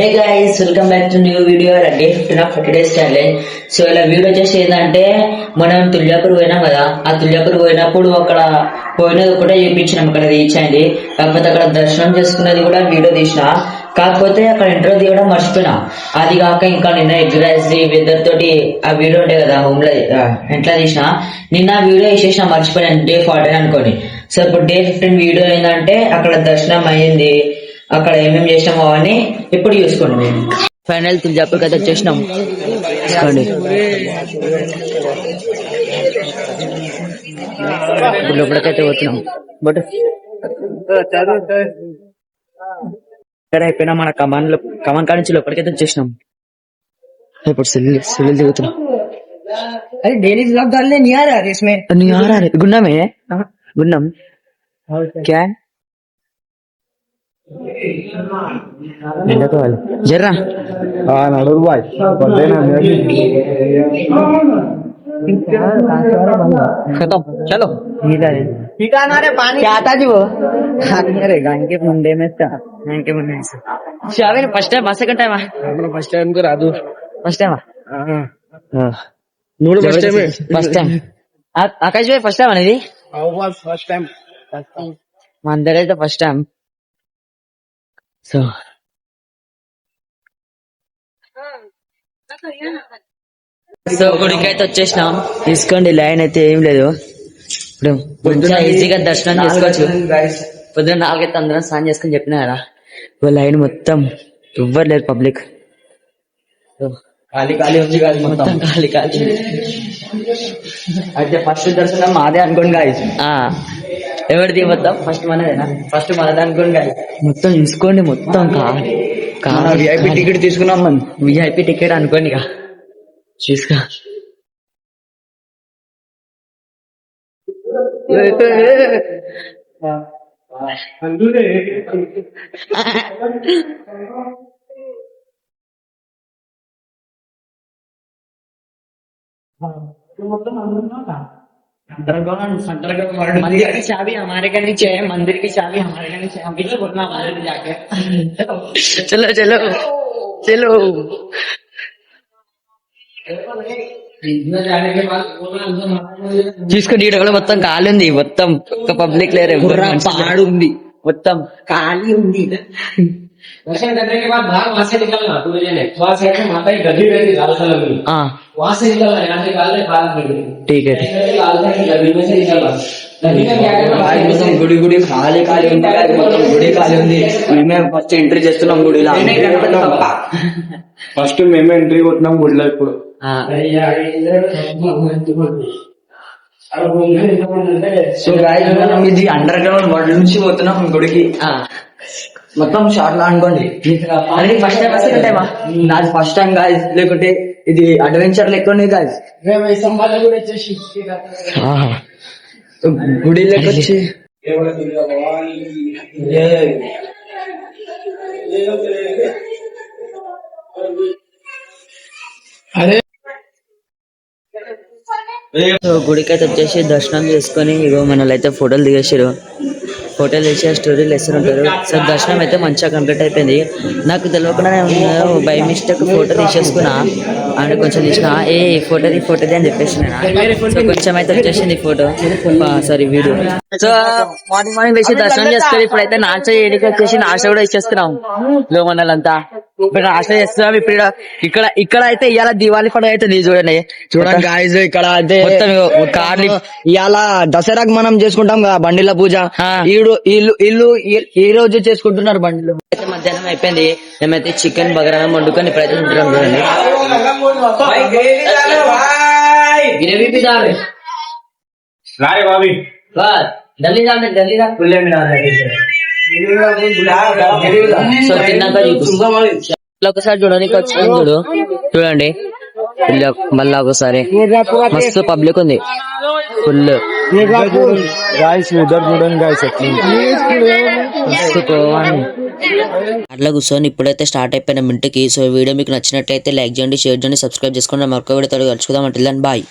Hey guys, welcome back to new video day 15 of today's challenge. So ఇలా video వచ్చేసి ఏంటంటే మనం తుల్యాపూర్ పోయినాం కదా, ఆ తుల్యాపూర్ పోయినప్పుడు అక్కడ పోయినది ఒకటే చూపించినాం, అక్కడ రీచ్ అయింది. కాకపోతే అక్కడ దర్శనం చేసుకున్నది కూడా వీడియో తీసిన, కాకపోతే అక్కడ ఇంట్రో తీయడం మర్చిపోయినా. అది కాక ఇంకా నిన్న ఎగ్జైజ్ వెదర్ తోటి ఆ వీడియో ఉండే కదా హోమ్ లో ఎట్లా తీసిన, నిన్న వీడియో వేసేసిన మర్చిపోయాను డే 14 అనుకోని. సో ఇప్పుడు డే 15 వీడియో ఏంటంటే అక్కడ దర్శనం అయ్యింది, అక్కడ ఏమేమి చేసినామో అవన్నీ ఇప్పుడు చూసుకోండి. మేము ఫైనల్ తుల్జాపూర్ అయితే వచ్చేసినాం. చూసుకోండి, ఇప్పుడు లోపలికైతే పోతున్నాం. బట్ ఇక్కడ అయిపోయినా మన కమాన్ కాడ నుంచి లోపలికైతే వచ్చేసినాం. ఇప్పుడు సిల్లు దిగుతున్నాం. अरे डेली व्लॉग डालने नहीं आ रहा है इसमें, नहीं आ रहा है. गुन्नम है, गुन्नम क्या है जर्रा నడురు బాయ్ खत्म. चलो ठिकाना रे पानी क्या आता जी वो अरे गांव के मुंडे में था, गांव के मुंडे से शामिल first time second time first time కు రాదు. फर्स्ट टाइम నువ్వు first time first time Akash భాయ్ ఫస్ట్ టైం అనేది ఫస్ట్ టైం మా అందరైతే ఫస్ట్ టైం. సో గుడికైతే వచ్చేసినాం. తీసుకోండి, లైన్ అయితే ఏం లేదు. ఇప్పుడు కొంచెం ఈజీగా దర్శనం చేసుకోవచ్చు. పొద్దున 4 అయితే అందరం స్నానం చేసుకుని చెప్పినా కదా, ఇప్పుడు లైన్ మొత్తం ఎవ్వరు లేదు, పబ్లిక్ ఖాళీ ఖాళీ ఉంది కాదు, మొత్తం ఖాళీ ఖాళీ. అయితే ఫస్ట్ దర్శనం మాదే అనుకోండి గాయస్. ఎవరిది మొత్తం ఫస్ట్ మనదేనా? ఫస్ట్ మనదే అనుకోండి గాయస్. మొత్తం చూసుకోండి, మొత్తం విఐపి టికెట్ తీసుకున్నాం మనం. విఐపి టికెట్ అనుకోండి ఇక చూసుకో. मंदिर की चाबी हमारे घर नीचे है, मंदिर की चाबी हमारे घर नीचे है. अभी तो बोलना मंदिर में जाके चलो चलो चलो. చూసుకోండి, ఈడ కూడా మొత్తం ఖాళీ ఉంది, మొత్తం ఒక్క పబ్లిక్ లేరు, పాడు ఉంది, మొత్తం ఖాళీ ఉంది. दर्शन करने के बाद बाहर वहां से निकलना, पूरे जने वहां से माता की गद्दी रहती लाल कलर की, वहां से निकलना, यहाँ से निकाल बाहर निकलना. ठीक है, लाल कलर की गद्दी में से निकलना. गद्दी में क्या करना, గుడి గుడి ఖాళీ ఖాళీ ఉంది, మొత్తం గుడి ఖాళీ ఉంది. మేమే ఫస్ట్ ఎంట్రీ చేస్తున్నాం గుడిలో. ఫస్ట్ మేమే ఎంట్రీ కొట్టినాం గుడిలో. ఇప్పుడు సో గాయ్స్ మనం ఇది అండర్ గ్రౌండ్ వరల్డ్ నుంచి పోతున్నాం గుడికి. మొత్తం షార్ట్ లా అనుకోండి. ఫస్ట్ టైం సెకండ్ టైమా? నాది ఫస్ట్ టైం గాయ్స్, లేకుంటే ఇది అడ్వెంచర్ లెక్క ఉంది గాయ్స్. గుడి లెక్క వచ్చి గుడికి అయితే వచ్చేసి దర్శనం చేసుకొని ఇగో మనల్ని అయితే ఫోటోలు దిగేసారు. ఫోటోలు వేసి స్టోరీలు వేస్తుంటారు. సో దర్శనం అయితే మంచిగా కంప్లీట్ అయిపోయింది. నాకు తెలియకుండా నేను బై మిస్టేక్ ఫోటో తీసేసుకున్నా, అని కొంచెం తీసిన ఫోటోది అని చెప్పేసి సో కొంచెం అయితే వచ్చేసింది photo, sorry video. So morning వేసి దర్శనం చేసుకొని ఇప్పుడైతే నాశ ఏడికి వచ్చేసి నాశ కూడా ఇచ్చేస్తున్నాం లోమన్నలంతా. ఇప్పుడు నాశ చేస్తున్నాం. ఇప్పుడు ఇక్కడ అయితే ఇవాళ దివాళీ పండుగ అయితే చూడండి గాయ్స్. ఇక్కడ అయితే మొత్తం కార్లు ఇవాళ దసరాకు మనం చేసుకుంటాం కదా బండిల పూజ, ఇల్లు ఈ రోజు చేసుకుంటున్నారు బండిలో. అయితే మధ్యాహ్నం అయిపోయింది, మేమైతే చికెన్ బగారా వండుకొని ఇప్పుడైతే తింటున్నాం. చూడండి, ग्रेवी भी डाल रहे लारे भाभी बस जल्दी डाल खुले में डाल रहे. సో తిన్నాక ఒకసారి చూడడానికి వచ్చిన చూడండి, మళ్ళా ఒకసారి మస్తు పబ్లిక్ ఉంది ఫుల్. అట్లా కూర్చొని ఇప్పుడైతే స్టార్ట్ అయిపోయిన ఇంటికి. సో వీడియో మీకు నచ్చినట్లయితే లైక్ చేయండి, షేర్ చేయండి, సబ్స్క్రైబ్ చేసుకోండి. మరొక వీడియోతో కలుసుకుందాం. అంటే బాయ్.